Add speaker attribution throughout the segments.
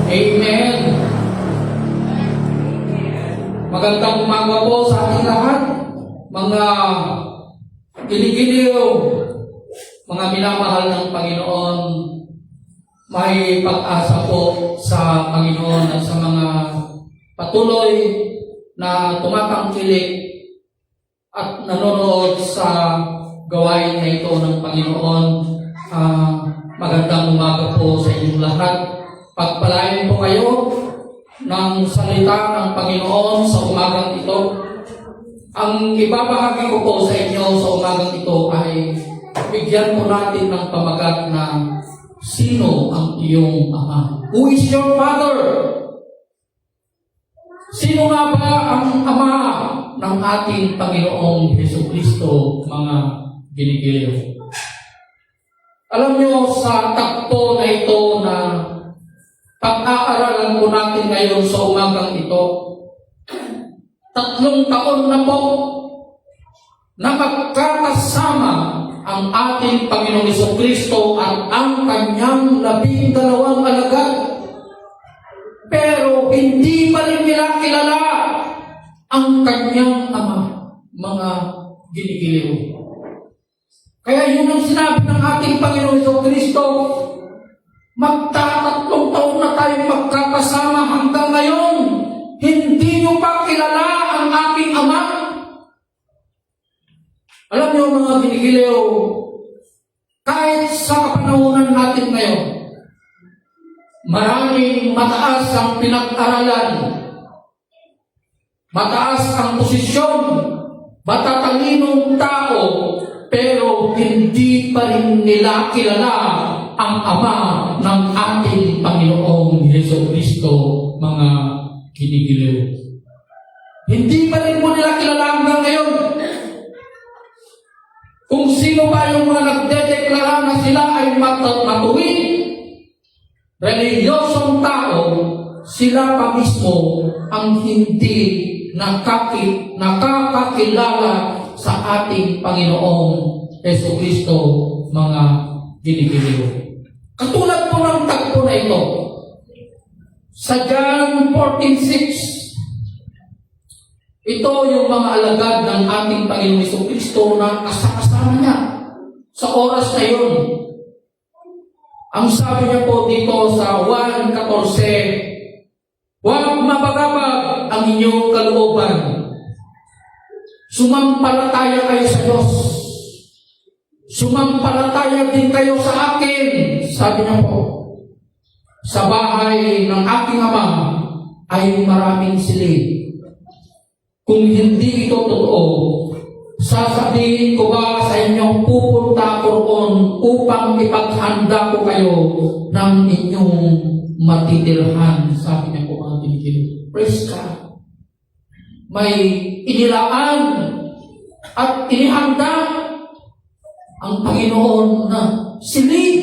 Speaker 1: Amen. Magandang umaga po sa ating lahat, mga giligiliw, mga minamahal ng Panginoon. May pag-asa po sa Panginoon at sa mga patuloy na tumatangkilik at nanonood sa gawain na ito ng Panginoon. Magandang umaga po sa inyong lahat. Pagpalain po kayo ng salita ng Panginoon sa umagang ito. Ang ibabahagi ko po sa inyo sa umagang ito ay bigyan po natin ng pamagat na sino ang iyong ama? Who is your father? Sino nga ba ang ama ng ating Panginoong Jesucristo, mga ginigiliw? Alam niyo, sa takbo na ito na pag-aaralan po natin ngayon sa umagang ito, 3 taon na po na magkakasama ang ating Panginoong Jesucristo at ang kanyang 12 alagad. Pero hindi pa rin nila kilala ang kanyang ama, mga ginigiliw. Kaya yun ang sinabi ng ating Panginoong Jesucristo, magta-3 taon na tayong magkakasama hanggang ngayon, hindi nyo pa kilala ang aking ama. Alam niyo mga ginigiliw, kahit sa kapanahunan natin ngayon, maraming mataas ang pinag-aralan, mataas ang posisyon, matatalinong tao, pero hindi pa rin nila kilala ang ama ng ating Panginoong Jesucristo, mga ginigiliw. Hindi pa rin mo nila kilala hanggang ngayon. Kung sino ba yung mga nagdedeklara na sila ay matuwid, reliyosong tao, sila pa mismo ang hindi nakakakilala sa ating Panginoong Jesucristo, mga ginigiliw. Katulad po ng tagpo na ito, sa John 14:6, ito yung mga alagad ng ating Panginoong Jesucristo na kasama niya sa oras na yun. Ang sabi niya po dito sa 1:14, huwag mapagabag ang inyong kalooban. Sumampalataya kayo sa Diyos. Sumampalataya din kayo sa akin. Sabi niya po, sa bahay ng aking ama ay maraming silid. Kung hindi ito totoo, sasabihin ko ba sa inyong pupunta ko roon upang ipaghanda ko kayo ng inyong matitirhan. Sabi niya po mga ginigiliw. Praise God. May inilaan at inihanda ang Panginoon na silid,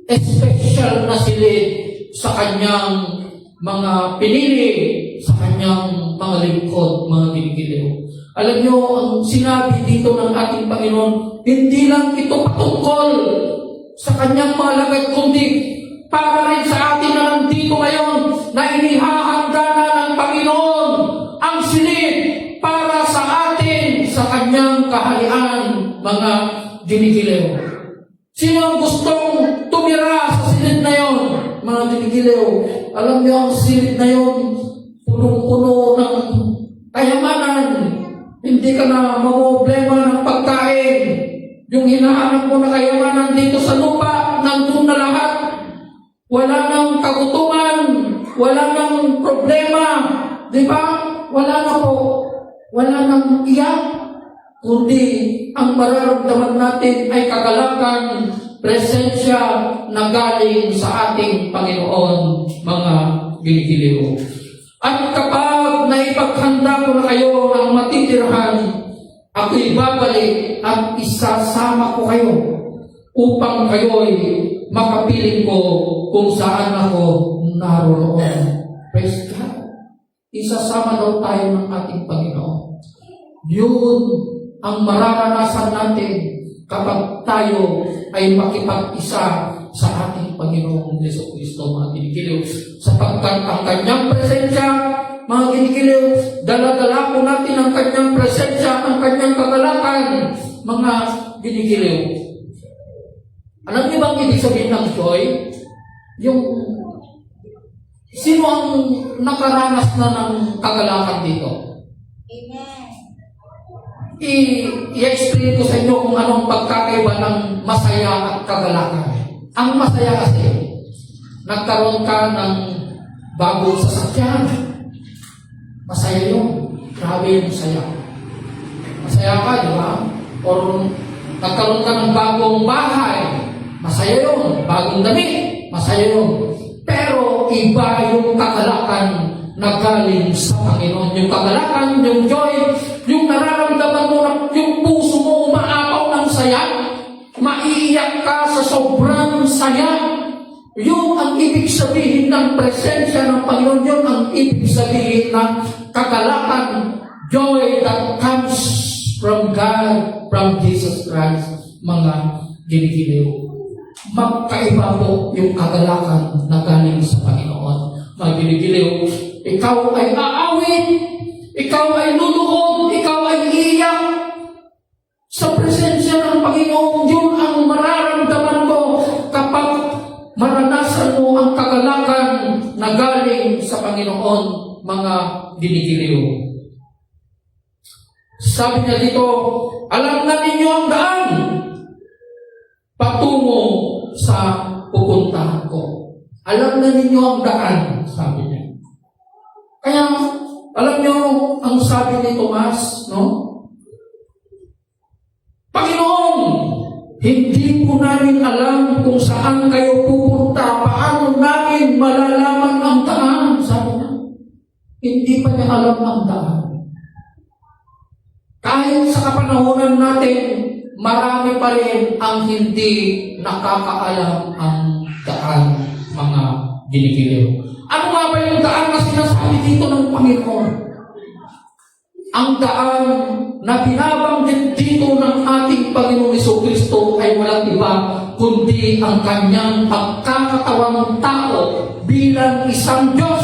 Speaker 1: special na silid sa kanyang mga pinili, sa kanyang mga lingkod, mga ginigiliw. Alam niyo, ang sinabi dito ng ating Panginoon, hindi lang ito patungkol sa kanyang mga lagad, kundi para rin sa atin na nandito ngayon na inihahanda na ng Panginoon ang silid para sa atin sa kanyang kaharian, mga ginigiliw. Sino ang gustong tumira sa silid na yon, mga ginigiliw? Alam niyo, ang silid na yon, punong-puno ng kayamanan. Hindi ka na mamroblema ng pagkain. Yung hinahanap mo na kayamanan dito sa lupa, nandun na lahat. Wala nang kagutuman, wala nang problema. Di ba? Wala na po. Wala nang iyak. Kundi ang mararamdaman natin ay kagalakan, presensya na galing sa ating Panginoon, mga ginigiliw. At kapag naipaghanda ko na kayo ng matitirhan, ako'y babalik at isasama ko kayo upang kayo'y makapiling ko kung saan ako naroon. Praise God. Isasama daw tayo ng ating Panginoon. Yun ang mararanasan natin kapag tayo ay makipag-isa sa ating Panginoong Jesucristo, mga kinikiliw. Sapagkat ang kanyang presensya, mga kinikiliw, dala-dala po natin ang kanyang presensya, ang kanyang kagalakan, mga kinikiliw. Alam niyo bang ibig sabihin ng joy? Yung sino ang nakaranas na ng kagalakan dito?
Speaker 2: Amen.
Speaker 1: I-explain ko sa inyo kung anong pagkakaiba ng masaya at kagalakan. Ang masaya kasi, nagkaroon ka ng bagong sasakyan. Masaya yun. Grabe yung masaya. Masaya ka, di ba? Or nagkaroon ka ng bagong bahay. Masaya yun. Bagong damit. Masaya yun. Pero iba yung kagalakan na galing sa Panginoon. Yung kagalakan, yung joy, yung nararamdaman mo na yung puso mo umaapaw ng saya, maiiyak ka sa sobrang saya. Yung ang ibig sabihin ng presensya ng Panginoon, yun ang ibig sabihin ng kagalakan, joy that comes from God, from Jesus Christ, mga ginigiliw. Magkaiba po yung kagalakan na galing sa Panginoon. Mga ginigiliw, ikaw ay aawit, ikaw ay luluhod, ikaw ay iiyak. Sa presensya ng Panginoon, yun ang mararamdaman mo kapag maranasan mo ang kagalakan na galing sa Panginoon, mga ginigiliw. Sabi niya dito, alam na ninyo ang daan patungo sa pupuntahan ko. Alam na ninyo ang daan, sabi niya. Kaya, alam niyo, ang sabi ni Tomas, no? Panginoon, hindi po namin alam kung saan kayo pupunta, paano namin malalaman ang daan, sabi niya. Hindi pa niya alam ang daan. Kahit sa kapanahonan natin, marami pa rin ang hindi nakakaalam ang daan, mga ginigiliw. Ano nga ba yung daan na sinasabi dito ng Panginoon? Ang daan na binabanggit dito ng ating Panginoon Jesucristo ay walang iba kundi ang kanyang pagkakatawang tao bilang isang Diyos,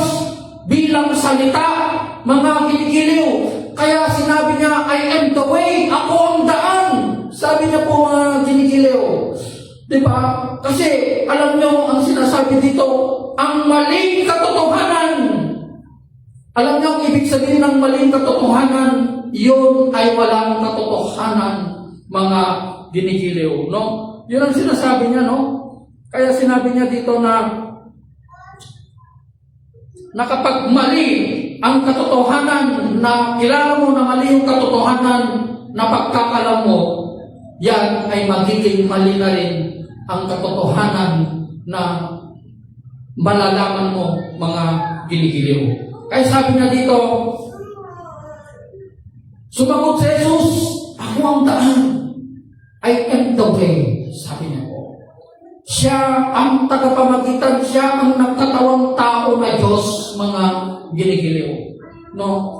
Speaker 1: bilang salita, mga ginigiliw. Kaya sinabi niya, I am the way, ako ang daan. Sabi niya po, mga ginigiliw. Diba? Kasi alam niyo ang sinasabi dito, ang maling katotohanan. Alam niyo ang ibig sabihin ng maling katotohanan, yun ay walang katotohanan, mga ginigiliw. No? Yun ang sinasabi niya, no? Kaya sinabi niya dito na kapag mali ang katotohanan, na kilala mo na mali yung katotohanan na pagkakalam mo, yan ay magiging mali na rin ang katotohanan na malalaman mo, mga ginigiliw. Kaya sabi niya dito, sumagot si Jesus, ako ang daan, I am the way, sabi niya po. Siya ang tagapamagitan, siya ang nagkatawang tao na Diyos, mga ginigiliw. No?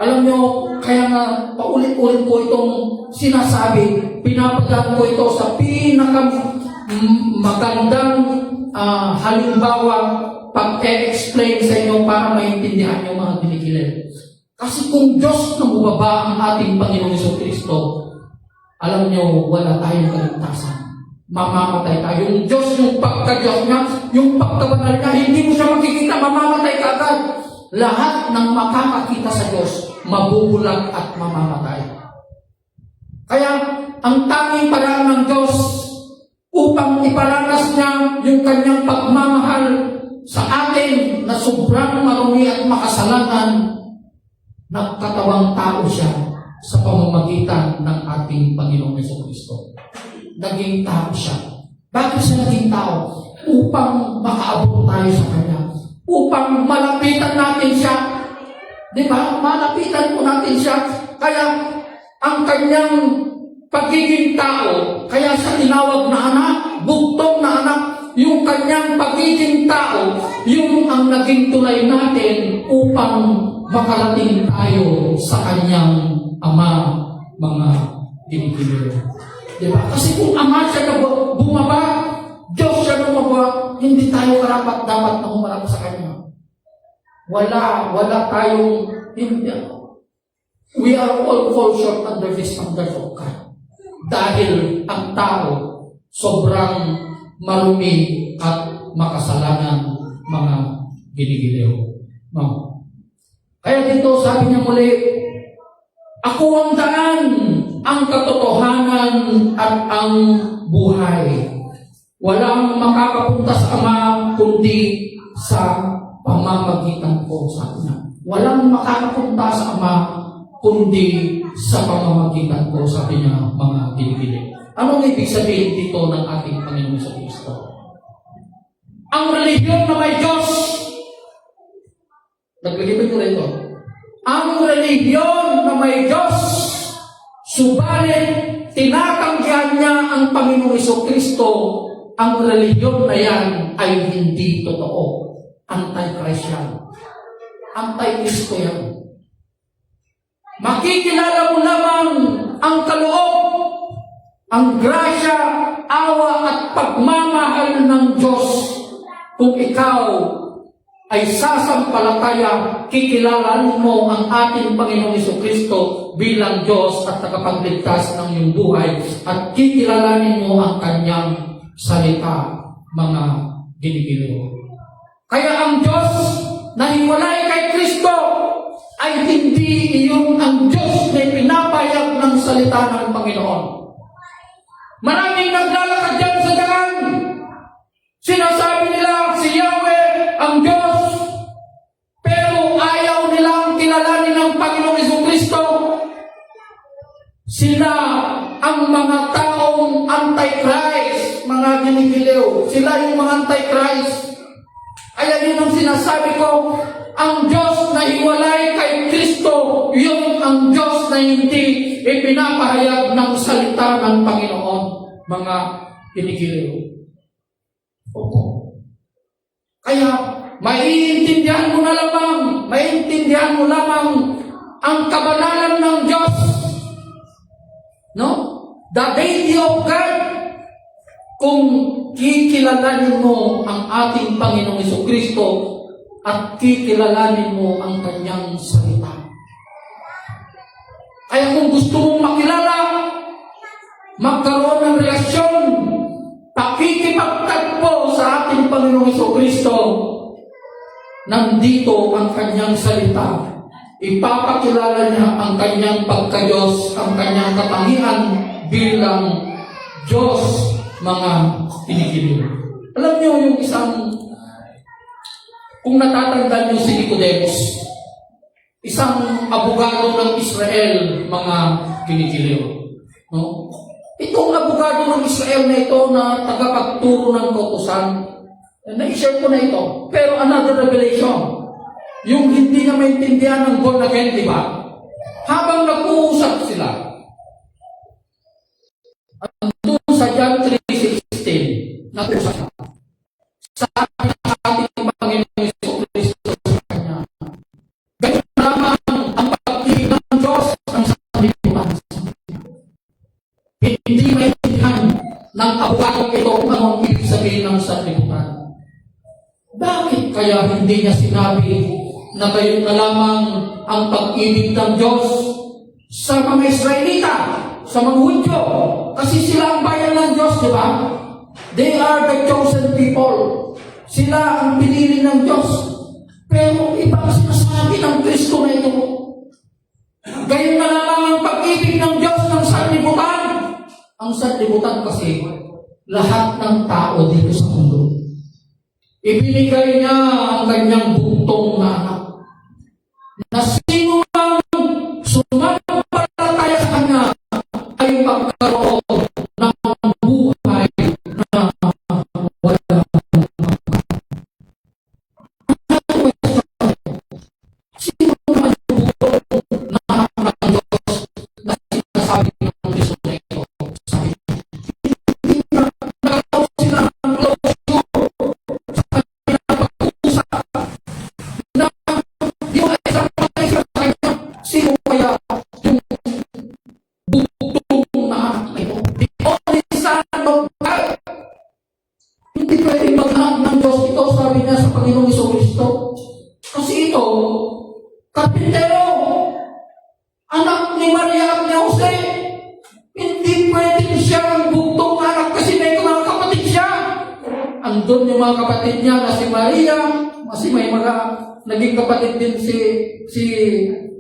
Speaker 1: Alam niyo, kaya nga paulit-ulit ko itong sinasabi, pinapadaan ko ito sa magandang halimbawa pag-explain sa inyo para maintindihan yung mga ginigiliw. Kasi kung Diyos na bumaba ang ating Panginoong Jesucristo, alam niyo, wala tayong kaligtasan. Mamamatay tayo. Yung Diyos, yung pagka-Diyos niya, yung pagkabanal niya, hindi mo siya makikita, mamamatay ka agad. Lahat ng makakakita sa Diyos, mabubulag at mamamatay. Kaya, ang tanging paraan ng Diyos upang iparanas niya yung kanyang pagmamahal sa atin na sobrang marumi at makasalanan, nagkatawang tao siya sa pamamagitan ng ating Panginoong Jesucristo. Naging tao siya. Bakit siya naging tao? Upang makaabot tayo sa Kanya. Upang malapitan natin siya. Di ba? Malapitan po natin siya. Kaya, ang kanyang pagiging tao, kaya siya tinawag na anak, buktong na anak, yung kanyang pagiging tao, yung ang naging tulay natin upang makarating tayo sa kanyang Ama, mga ginigiliw. Diba? Kasi kung Ama siya na bumaba, Diyos siya bumaba, hindi tayo karapat-dapat na humarap sa Kanya. Wala tayong, hindi, we are all fall short under the standards of God. Dahil ang tao, sobrang marumi at makasalanan mga ginigiliw. No? Kaya dito sabi niya muli, ako ang daan, ang katotohanan at ang buhay. Walang makakapunta sa Ama kundi sa pamamagitan ko, sabi niya. Walang makakapunta sa Ama kundi sa pamamagitan ko, sabi niya, mga ginigiliw. Anong ibig sabihin dito ng ating Panginoon sa Kristo? Ang relihiyon na may Diyos, naglilipid ko rito, ang relihiyon na may Diyos, subalit tinatanggihan niya ang Panginoong Kristo, ang relihiyon na yan ay hindi totoo. Anti-Christ yan. Anti-Kristo yan. Makikilala mo lamang ang kaloob, ang grasya, awa at pagmamahal ng Diyos kung ikaw ay sasampalataya, kikilalanin mo ang ating Panginoong Kristo bilang Diyos at tagapagligtas ng iyong buhay at kikilalanin mo ang Kanyang salita, mga ginigiliw. Kaya ang Diyos na hiwalay kay Kristo ay hindi iyon ang Diyos na pinapayag ng salita ng Panginoon. Maraming naglalakad dyan sa dagan. Sinasabi nila si Yahweh ang Diyos, pero ayaw nilang kilalanin ng Panginoong Kristo. Sila ang mga taong anti-Christ, mga ginigiliw. Sila yung mga anti-Christ. Kaya yun ang sinasabi ko, ang Diyos na hiwalay kay Kristo, yun ang Diyos na hindi ipinapahayag ng salita ng Panginoon, mga ginigiliw. Opo. Kaya, maiintindihan mo lamang ang kabanalan ng Diyos. No? The deity of God. Kung kikilalanin mo ang ating Panginoong Kristo at kikilalanin mo ang Kanyang salita. Kaya kung gusto mong makilala, magkaroon ng relasyon, pakikipagtagpo sa ating Panginoong Kristo, nandito ang Kanyang salita. Ipapakilala niya ang Kanyang pagka-Diyos, ang Kanyang katangian bilang Diyos, mga pinigiliw. Alam niyo yung isang, kung natatandaan niyo si Nicodemus, isang abogado ng Israel, mga pinigiliw. No? Itong abogado ng Israel na ito na tagapagturo ng kautusan, na-share ko na ito. Pero another revelation, yung hindi na maintindihan ng born again, di ba? Habang nag-uusap sila, andun sa John 3:16, nag-uusap siya. Sabi ng ating Panginoon Kristo sa Kanya, ganyan lamang ang pag-ibig ng Diyos ang sanlibutan. Hindi maintindihan ng abogado ito kung anong ibig sabihin ng sanlibutan. Bakit kaya hindi niya sinabi na kayo na lamang ang pag-ibig ng Diyos sa mga Israelita, sa mga Hudyo? Kasi sila ang bayan ng Diyos, di ba? They are the chosen people. Sila ang pinili ng Diyos. Pero iba ang sinasabi ng Kristo na ito. Gayon na lamang ang pag-ibig ng Diyos ng sanlibutan. Ang sanlibutan kasi lahat ng tao dito sa mundo. Ibinigay niya ang kanyang buntong na anak. Na sino mang sumampalataya sa Kanya ay magkaroon ng buhay na walang hanggan. Sino man yung buntong na anak ng Diyos na sinasabi ng Kristo na ito? Sabi, hindi na nagkakaroon sila ng closure sa kanilang pag-uusap na yung sino kaya yung bugtong na anak na ito? andun yung mga kapatid niya na si Maria, kasi may mga naging kapatid din si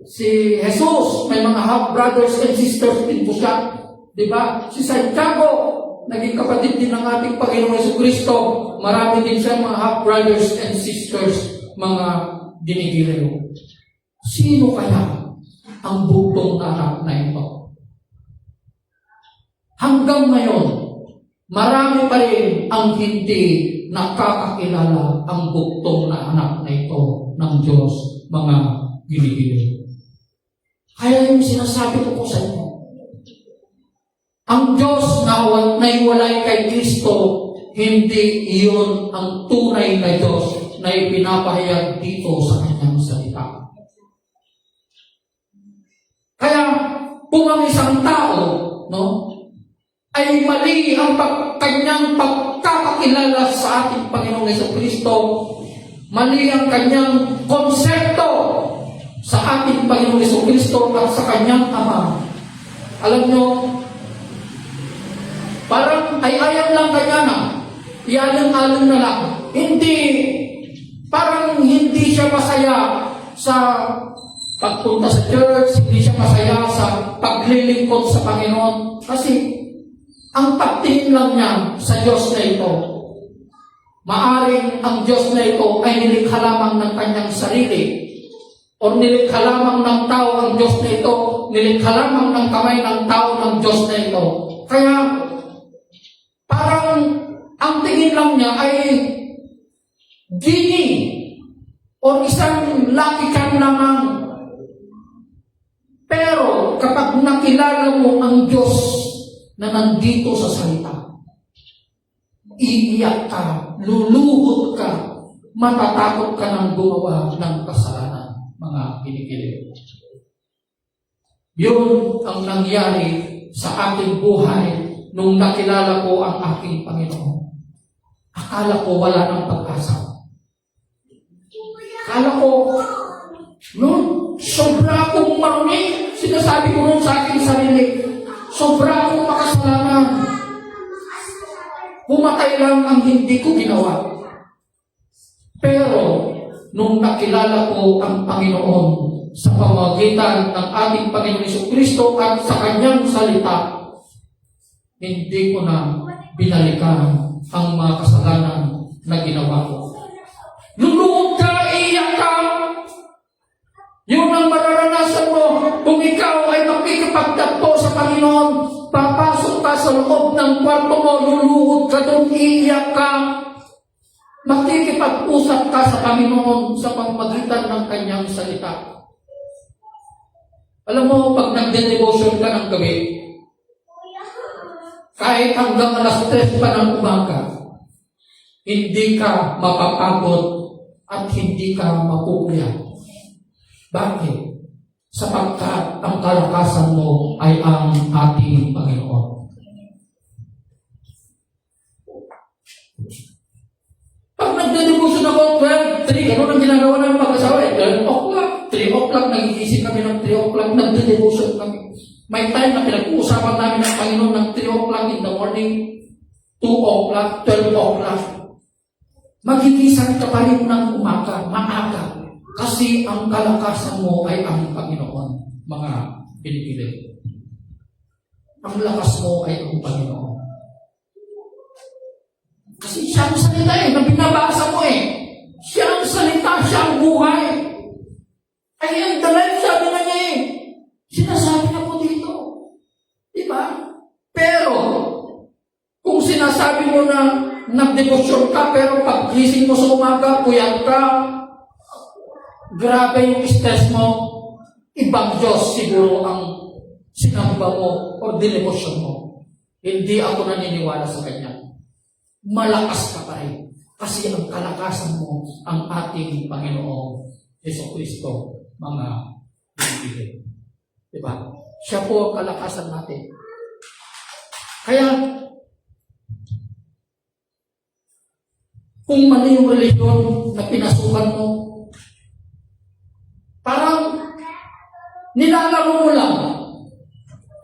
Speaker 1: Jesus, may mga half brothers and sisters din po siya. Diba? Si Santiago, naging kapatid din ng ating Panginoong Jesucristo. Marami din siya mga half brothers and sisters, mga dinigiliw. Sino kaya ang bugtong na anak na ito? Hanggang ngayon, marami pa rin ang hindi nakakakilala ang bugtong na anak na ito ng Diyos, mga ginigiliw. Kaya yung sinasabi ko po sa inyo, ang Diyos na naiwalay kay Kristo, hindi iyon ang tunay na Diyos na ipinapahayag dito sa kanyang salita. Kaya, kung ang isang tao, no, ay mali ang kanyang pagkakakilala sa ating Panginoong Jesucristo, mali ang kanyang konsepto sa ating Panginoong Jesucristo at sa kanyang Ama. Alam nyo, parang ay-ayam lang kanya na, ialong-along na lang. Parang hindi siya masaya sa pagpunta sa church, hindi siya masaya sa paglilingkod sa Panginoon. Kasi, ang pagtingin lang niya sa Diyos na ito, maaring ang Diyos na ito ay nilikha lamang ng kanyang sarili, o nilikha lamang ng tao ang Diyos na ito, nilikha lamang ng kamay ng tao ng Diyos na ito. Kaya, parang ang tingin lang niya ay genie o isang lucky charm lamang. Pero kapag nakilala mo ang Diyos na nandito sa salita, iiyak ka, luluhod ka, matatakot ka ng gumawa ng kasalanan, mga kinikilig. Yun ang nangyari sa aking buhay nung nakilala ko ang aking Panginoon. Akala ko wala ng pag-asa. Akala ko, sobra akong marumi. Sinasabi ko nun sa aking sarili, sobra akong makasalanan. Pumatay lang ang hindi ko ginawa. Pero, nung nakilala ko ang Panginoon sa pamamagitan ng ating Panginoon Jesucristo at sa kanyang salita, hindi ko na binalikan ang mga kasalanan na ginawa ko. Luluhod ka, iiyak ka. Yun ang mararanasan mo kung ikaw ay makikipagtagpo sa Panginoon. Papasok ka sa loob ng kwarto mo, luluhod ka doon, iiyak ka. Makikipag-usap ka sa Panginoon sa pamamagitan ng kanyang salita. Alam mo, pag nagde-devotion ka ng gabi, kahit hanggang alas 3 pa ng umaga, hindi ka mapapagod at hindi ka mapupuyat. Bakit? Sapagkat ang kalakasan mo ay ang ating Panginoon. Pag nagde-devotion ako, 12, 3, ano ang ginagawa namin mag-asawa? 12 o'clock, 3 o'clock, nagigising kami ng 3 o'clock, nagde-devotion kami. May time na pinag-uusapan namin ng Panginoon ng 3 o'clock in the morning, 2 o'clock, 12 o'clock. Magigising ka pa rin ng umaga, maaga. Kasi ang kalakasan mo ay ang Panginoon, mga pinipilit. Ang lakas mo ay ang Panginoon. Kasi siya ang salita na binabasa mo Siya ang salita, siya ang buhay. Ay, ang dalay, sabi na niya Sinasabi na po dito. Diba? Pero, kung sinasabi mo na nagdebosyon ka, pero pag gising mo sa umaga, puyat ka, grabe yung stress mo, ibang Diyos siguro ang sinamba mo o dinebosyon mo. Hindi ako naniniwala sa Kanya. Malakas ka pa rin. Kasi ang kalakasan mo, ang ating Panginoong Jesucristo, mga pinipili. Diba? Siya po ang kalakasan natin. Kaya, kung mali yung religion na pinasukan mo, parang nilalaro mo lang.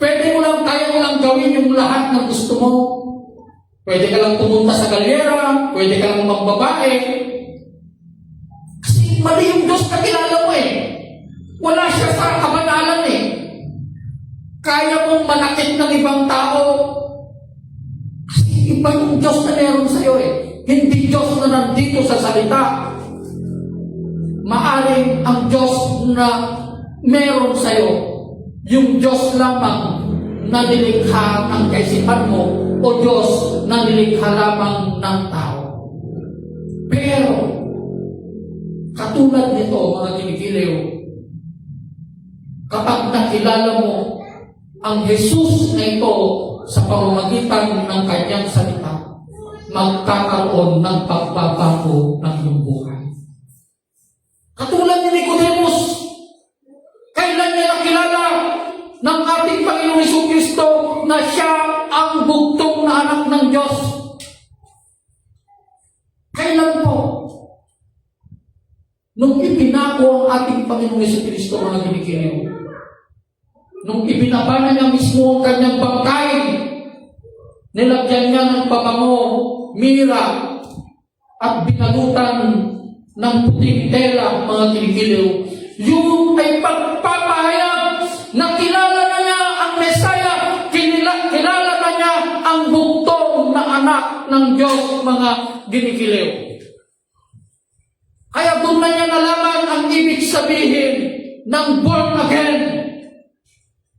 Speaker 1: Pwede mo lang, kaya mo lang gawin yung lahat ng gusto mo. Pwede ka lang pumunta sa galyera, pwede ka lang magbabae. Kasi mali yung Diyos na kilala mo eh. Wala siya sa kabanalan eh. Kaya mong manakit ng ibang tao. Kasi iba yung Diyos na meron sa'yo eh. Hindi Diyos na nandito sa salita. Maaring ang Diyos na meron sa'yo, yung Diyos lamang na nilikha ng kaisipan mo o Diyos na nilikha lamang ng tao. Pero, katulad nito, mga kinikiliw, kapag nakilala mo ang Jesus na ito sa pamamagitan ng kanyang salita, magkakaroon ng pagbabago ng iyong buhay. Katulad ni Nicodemus, kailan niya nakilala ng ating Panginoong Jesucristo na siya ang bugtong na anak ng Diyos? Kailan po? Nung ipinako ang ating Panginoong Jesucristo, mga kinikiliw. Nung ibinaba na niya mismo ang kanyang bangkay, nilagyan niya ng pabango, mira, at binalutan ng puting tela, mga kinikiliw. Yung ay pagpapahayag na kilala na niya ang Mesaya, kilala na niya ang bugtong na anak ng Diyos, mga kinikiliw. Kaya doon na niya nalaman ang ibig sabihin ng born again.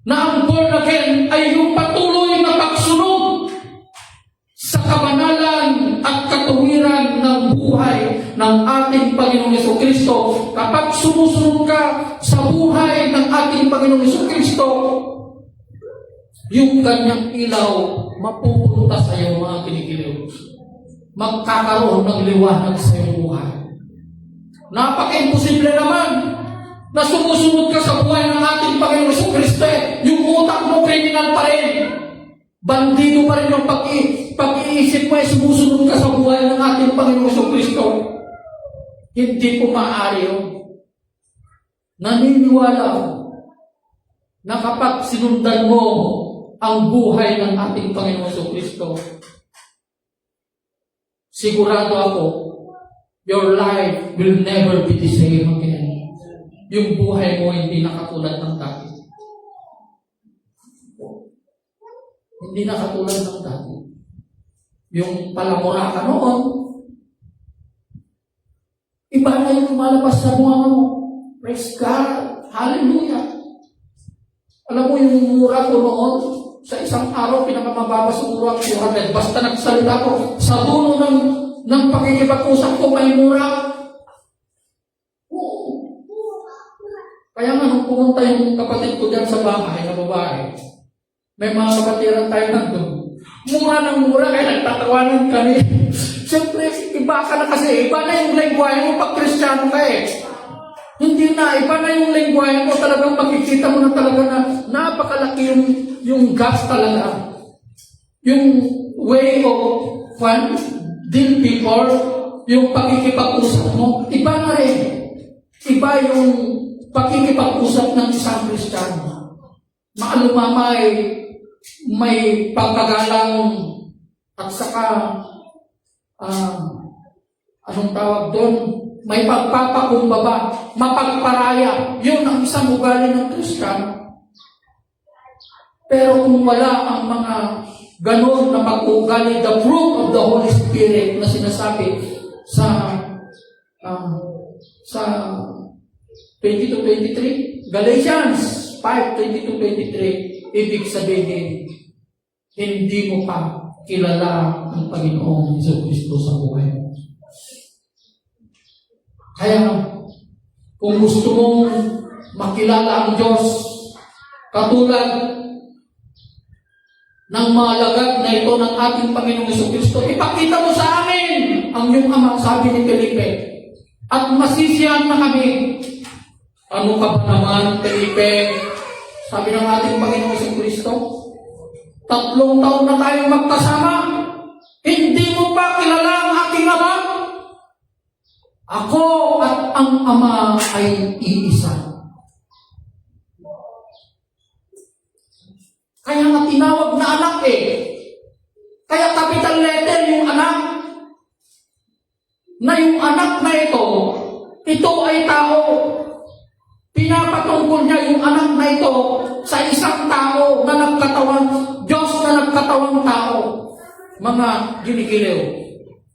Speaker 1: Na ang born again ay yung patuloy na pagsunod sa kabanalan at katuwiran ng buhay ng ating Panginoong Jesucristo. Kapag sumusunod ka sa buhay ng ating Panginoong Jesucristo, yung kanyang ilaw mapupunta sa iyo, mga kinikiliw. Magkakaroon ng liwanag sa iyong buhay. Napaka-imposible naman na sumusunod ka sa buhay ng ating Panginoong Jesucristo. Yung utak mo, kriminal pa rin. Bandido pa rin yung pag-iisip mo ay sumusunod ka sa buhay ng ating Panginoong Jesucristo. Hindi po maaari yun. Naniniwala na kapag sinundan mo ang buhay ng ating Panginoong Jesucristo, sigurado ako, your life will never be the same again. Yung buhay mo hindi na katulad ng dati. Hindi na katulad ng dati. Yung palamura ka noon, iba na yung lumalabas sa bunga mo. Praise God. Hallelujah. Alam mo yung mura ko noon, sa isang araw, pinakamababa siguro ang 400. Basta nagsalita ko, sa dulo ng pakikipag-usap ko, may mura. Kaya nga, nung pumunta yung kapatid ko dyan sa bahay na babae, may mga kapatiran tayo nandun. Mura ng mura, kaya nagtatawanan kami. Siyempre, iba ka na kasi. Iba na yung lengguwahe mo pag Kristiyano ka eh. Hindi na, iba na yung lengguwahe mo. Talagang makikita mo na talaga na napakalaki yung gas talaga. Yung way of deal people, yung pakikipag-usap mo, iba na rin. Iba yung pakikipag-usap ng isang Kristiyano. Maalumamay, may pagkagalang at saka anong tawag doon? May pagpapakumbaba, mapagparaya. Yun ang isang ugali ng Kristiyano. Pero kung wala ang mga ganon na pag-ugali, the fruit of the Holy Spirit na sinasabi sa 22-23, Galatians 5:22-23, ibig sabihin, hindi mo pa kilala ang Panginoong Jesucristo sa buhay mo. Kaya, kung gusto mong makilala ang Diyos, katulad ng mga lagad na ito ng ating Panginoong Jesucristo, ipakita mo sa amin ang iyong Ama, sabi ni Felipe, at masisiyahan na kami. Ano ka ba naman, Felipe? Sabi ng ating Panginoong Jesucristo, 3 taon na tayong magkasama, hindi mo pa kilala ang aking Ama? Ako at ang Ama ay iisa. Kaya nga tinawag na anak eh. Kaya capital letter yung anak. Na yung anak na ito ay tao. Pinapatungkol niya yung anak na ito sa isang tao na nagkatawang, Diyos na nagkatawang tao. Mga ginikiliw.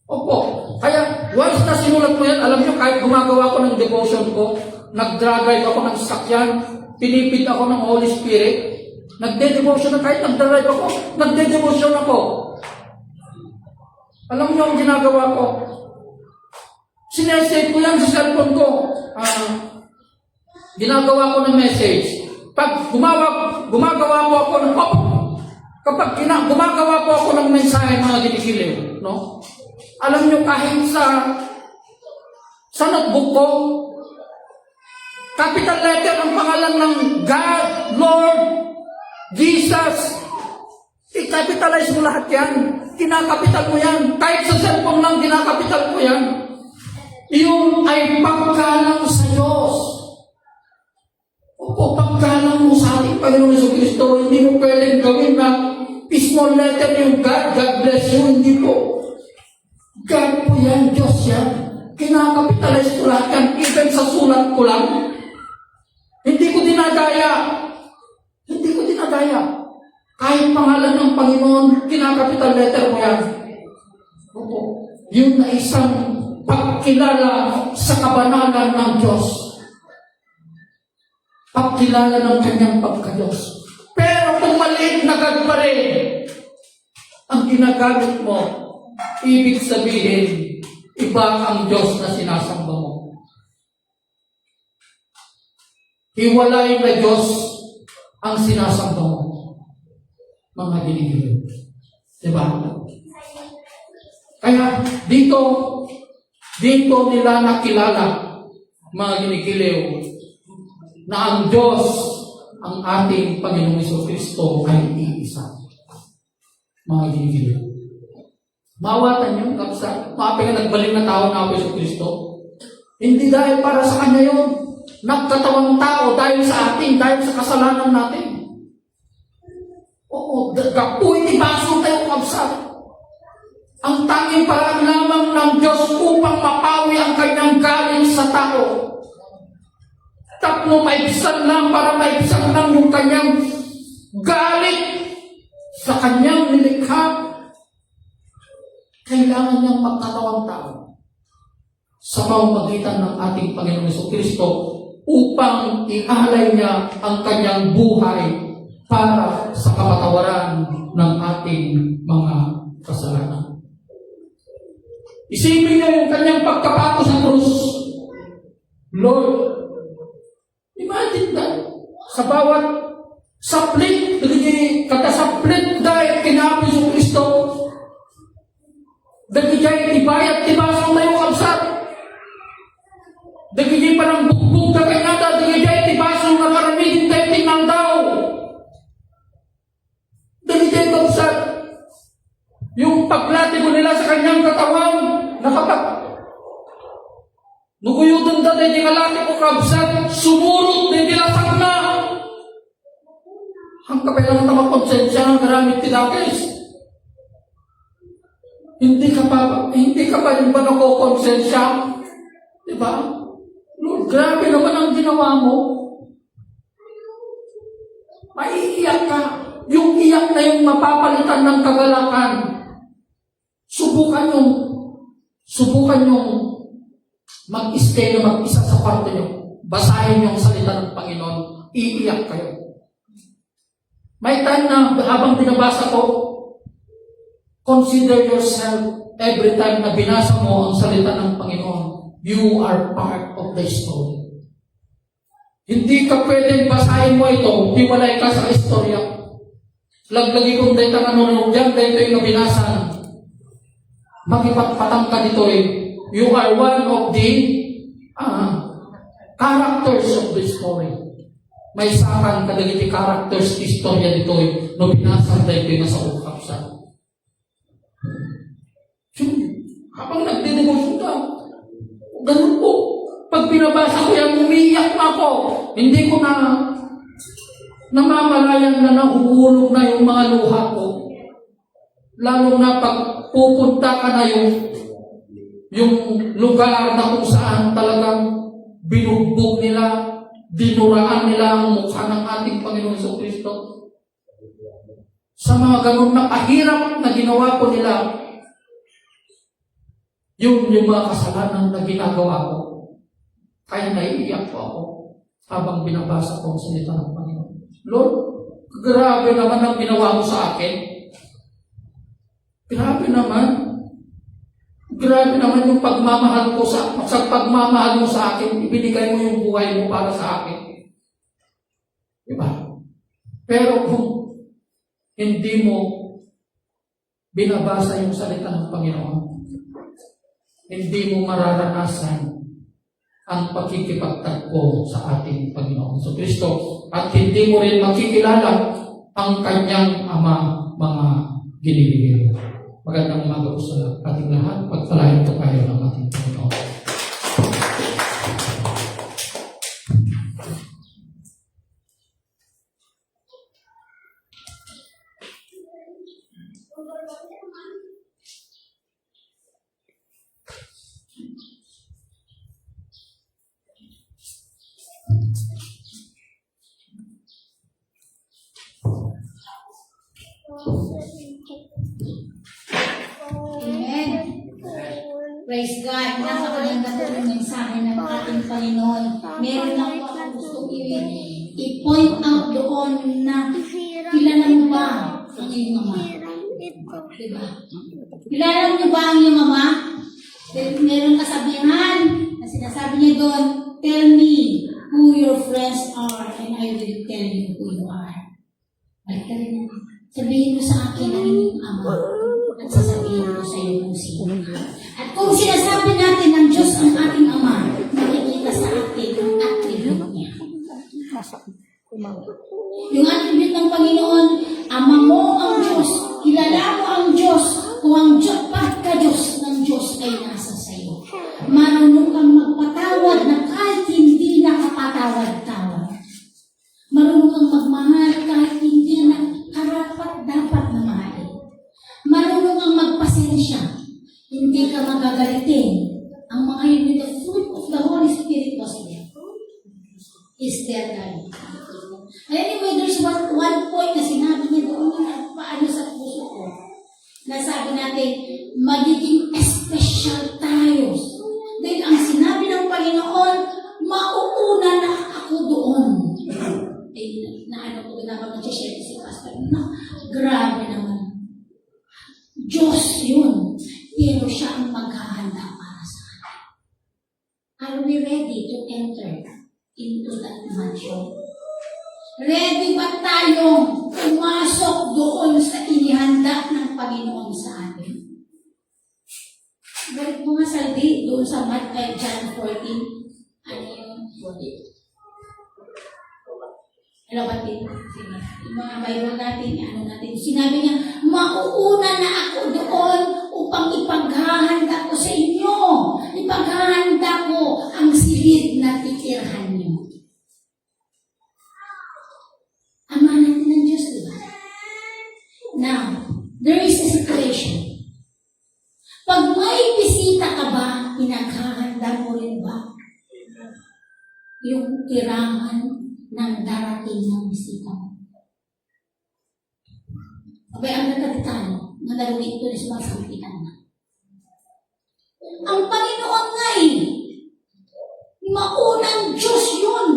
Speaker 1: Opo. Kaya, once na sinulat mo yan, alam niyo, kahit gumagawa ko ng devotion ko, nag-drive ako ng sasakyan, pinipit ako ng Holy Spirit, nagde-devotion na kahit nag-drive ako, nagde-devotion ako. Alam niyo ang ginagawa ko? Sinesave ko yan sa cellphone ko. Ginagawa ko ng message. Pag gumagawa po ako ng gumagawa po ako ng mensahe mga ginikiliw, no? Alam niyo kahit sa notebook ko, capital letter ang pangalan ng God, Lord, Jesus. I-capitalize mo lahat yan. Kinakapital mo yan. Kahit sa cellphone lang, kinakapital mo yan. Iyon ay paggalang sa Diyos. Opo, paggalang mo sa ating Panginoon Jesucristo, hindi mo pwedeng gawin na small letter yung God, God bless you, hindi po. God po yan, Diyos yan. Kinakapitalize ko lahat yan, even sa sulat ko lang. Hindi ko dinadaya. Kahit pangalan ng Panginoon, kinakapital letter mo yan. Opo, yun na isang pagkilala sa kabanalan ng Diyos. Pagkilala ng kanyang pagka-Diyos. Pero kung maliit na God pa rin, ang ginagamit mo, ibig sabihin, iba ang Diyos na sinasamba mo. Hiwalay na Diyos ang sinasamba mo. Mga ginigiliw. Diba? Kaya dito nila nakilala, mga ginigiliw, na ang Diyos, ang ating Panginoong Jesucristo ay iisa. Mga ginigiliw. Mawatan nyo, kapsa, mga nagbalik na tao na ako Jesucristo. Hindi dahil para sa Kanya yun. Nagkatawang tao dahil sa atin, dahil sa kasalanan natin. Oo, gapuin ibaso tayo kapsa. Ang tanging paraan lamang ng Diyos upang mapawi ang kanyang galing sa tao. Tapno maibsan lang para maibsan lang yung kanyang galit sa kanyang nilikha. Kailangan niyang magkatawang tao sa pamamagitan ng ating Panginoong Jesucristo upang ialay niya ang kanyang buhay para sa kapatawaran ng ating mga kasalanan. Isipin niyo yung kanyang pagkapato sa krus. Lord, imagine that. Sa bawat saplit, kada saplit dahil kinabi sa Kristo, dagijay tibayat, tibasong tayo kapsat. Dagijay parang bugbog na kainata, dagijay tibasong na karamigin tayo tingnan daw. Dagijay kapsat. Yung paglatigo nila sa kanyang katawan, nuguyudan da di kalaki ko kapsat, sumurot di dilasag na. Ang kapilang tamang konsensya ng karamit tinakis. Hindi ka pa yung ba nakokonsensya? Diba? Lord, grabe naman ang ginawa mo. Maiiyak ka. Yung iyak na yung mapapalitan ng kagalakan. Subukan yung mag-stay na mag-isa sa kwarto nyo. Basahin yung salita ng Panginoon. Iiyak kayo. May time na habang binabasa ko, consider yourself every time na binasa mo ang salita ng Panginoon. You are part of the story. Hindi ka pwedeng basahin mo ito, hiwalay ka sa istorya. Laglagi kong dahil ang nanonood dyan, dahil ito yung nabinasan. Makipagpatang ka dito eh. You are one of the characters of the story. May sakan kadagiti characters istorya dito eh. No binasan dahil ito yung nasa ukapsan. Habang nagdinegosyo ka, ganun po. Pag binabasa ko yan, umiiyak na ako. Hindi ko na namamalayan na nahuhulog na yung mga luha ko. Lalo na pag pupunta ka na yung lugar na kung saan talagang binugbog nila, dinuraan nila ang mukha ng ating Panginoon Jesucristo. Sa mga ganun na kahirap na ginawa po nila, yung mga kasalanan na ginagawa ko. Kaya naiiyak po ako habang binabasa ko ang salita ng Panginoon. Lord, grabe naman ang ginawa mo sa akin. Grabe naman. Grabe naman yung pagmamahal ko sa pagmamahal mo sa akin, ibinigay mo yung buhay mo para sa akin. Diba? Pero kung hindi mo binabasa yung salita ng Panginoon, hindi mo mararanasan ang pagkikipagtagpo sa ating Panginoon sa Kristo at hindi mo rin makikilala ang kanyang ama mga ginibigay. Magandang umaga po sa ating lahat. Pagpalain po tayo ng ating Panginoon.
Speaker 2: Amen. Praise God. Napakaganda po yung mensahe ng ating Panginoon. Meron lang po ako gusto i-point out doon na kilala mo ba ang iyong ama? Diba? Kilala mo ba ang iyong ama? Meron kasabihan na sinasabi niya doon, tell me who your friends are and I will tell you who you are. Balik ka rin naman. Sabihin mo sa akin ang inyong ama at sasabihin ko sa iyo kung sino. At kung sinasabi natin ng Diyos ang ating ama, makikita sa atin ang attribute niya. Yung attribute ng Panginoon, ama mo ang Diyos, kilala mo ang Diyos, kung ang Diyos, pagka-Diyos ng Diyos ay nasa sa iyo. Marunong kang magpatawad na kahit hindi nakapatawad-tawad. Marunong kang magmahal kahit hindi na karapat dapat na mahalin. Marunong kang magpasensya. Hindi ka magagalitin. Ang mga yun with the fruit of the Holy Spirit was there. Is there, God? Anyway, there's one point na sinabi niya doon na paano sa puso ko. Nasabi natin, magiging special tayo. Dahil ang sinabi ng Panginoon, mauuna na ako doon. Naano ko dapat mag-share si Pastor. No, grabe naman. Diyos yun. Pero siya ang maghahanda para sa atin. Are we ready to enter into that mansion? Ready ba tayong pumasok doon sa inihanda ng Panginoon sa atin? Balik mo nga saldi doon sa John 14. Ano yung 14? Alam ba din? Sige. Yung mga Bible natin, ano natin. Sinabi niya, mauuna na ako doon upang ipaghahanda ko sa inyo. Ipaghahanda ko ang silid na titirhan niyo. Ama natin ng Diyos, di ba? Now, there is a situation. Pag may bisita ka ba, pinaghahanda mo rin ba yung tirahan ng darating ng bisita mo? Abay, ang nagkatitano, madalawin ito na sumasampitan na. Ang Panginoon ngay, maunang Diyos yun.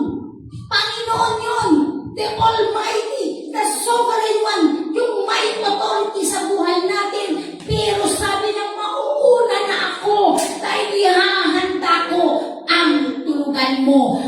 Speaker 2: Panginoon yun. The Almighty, the Sovereign One, yung may authority sa buhay natin. Pero sabi ng mauuna na ako dahil ihahanda ko ang tulugan mo.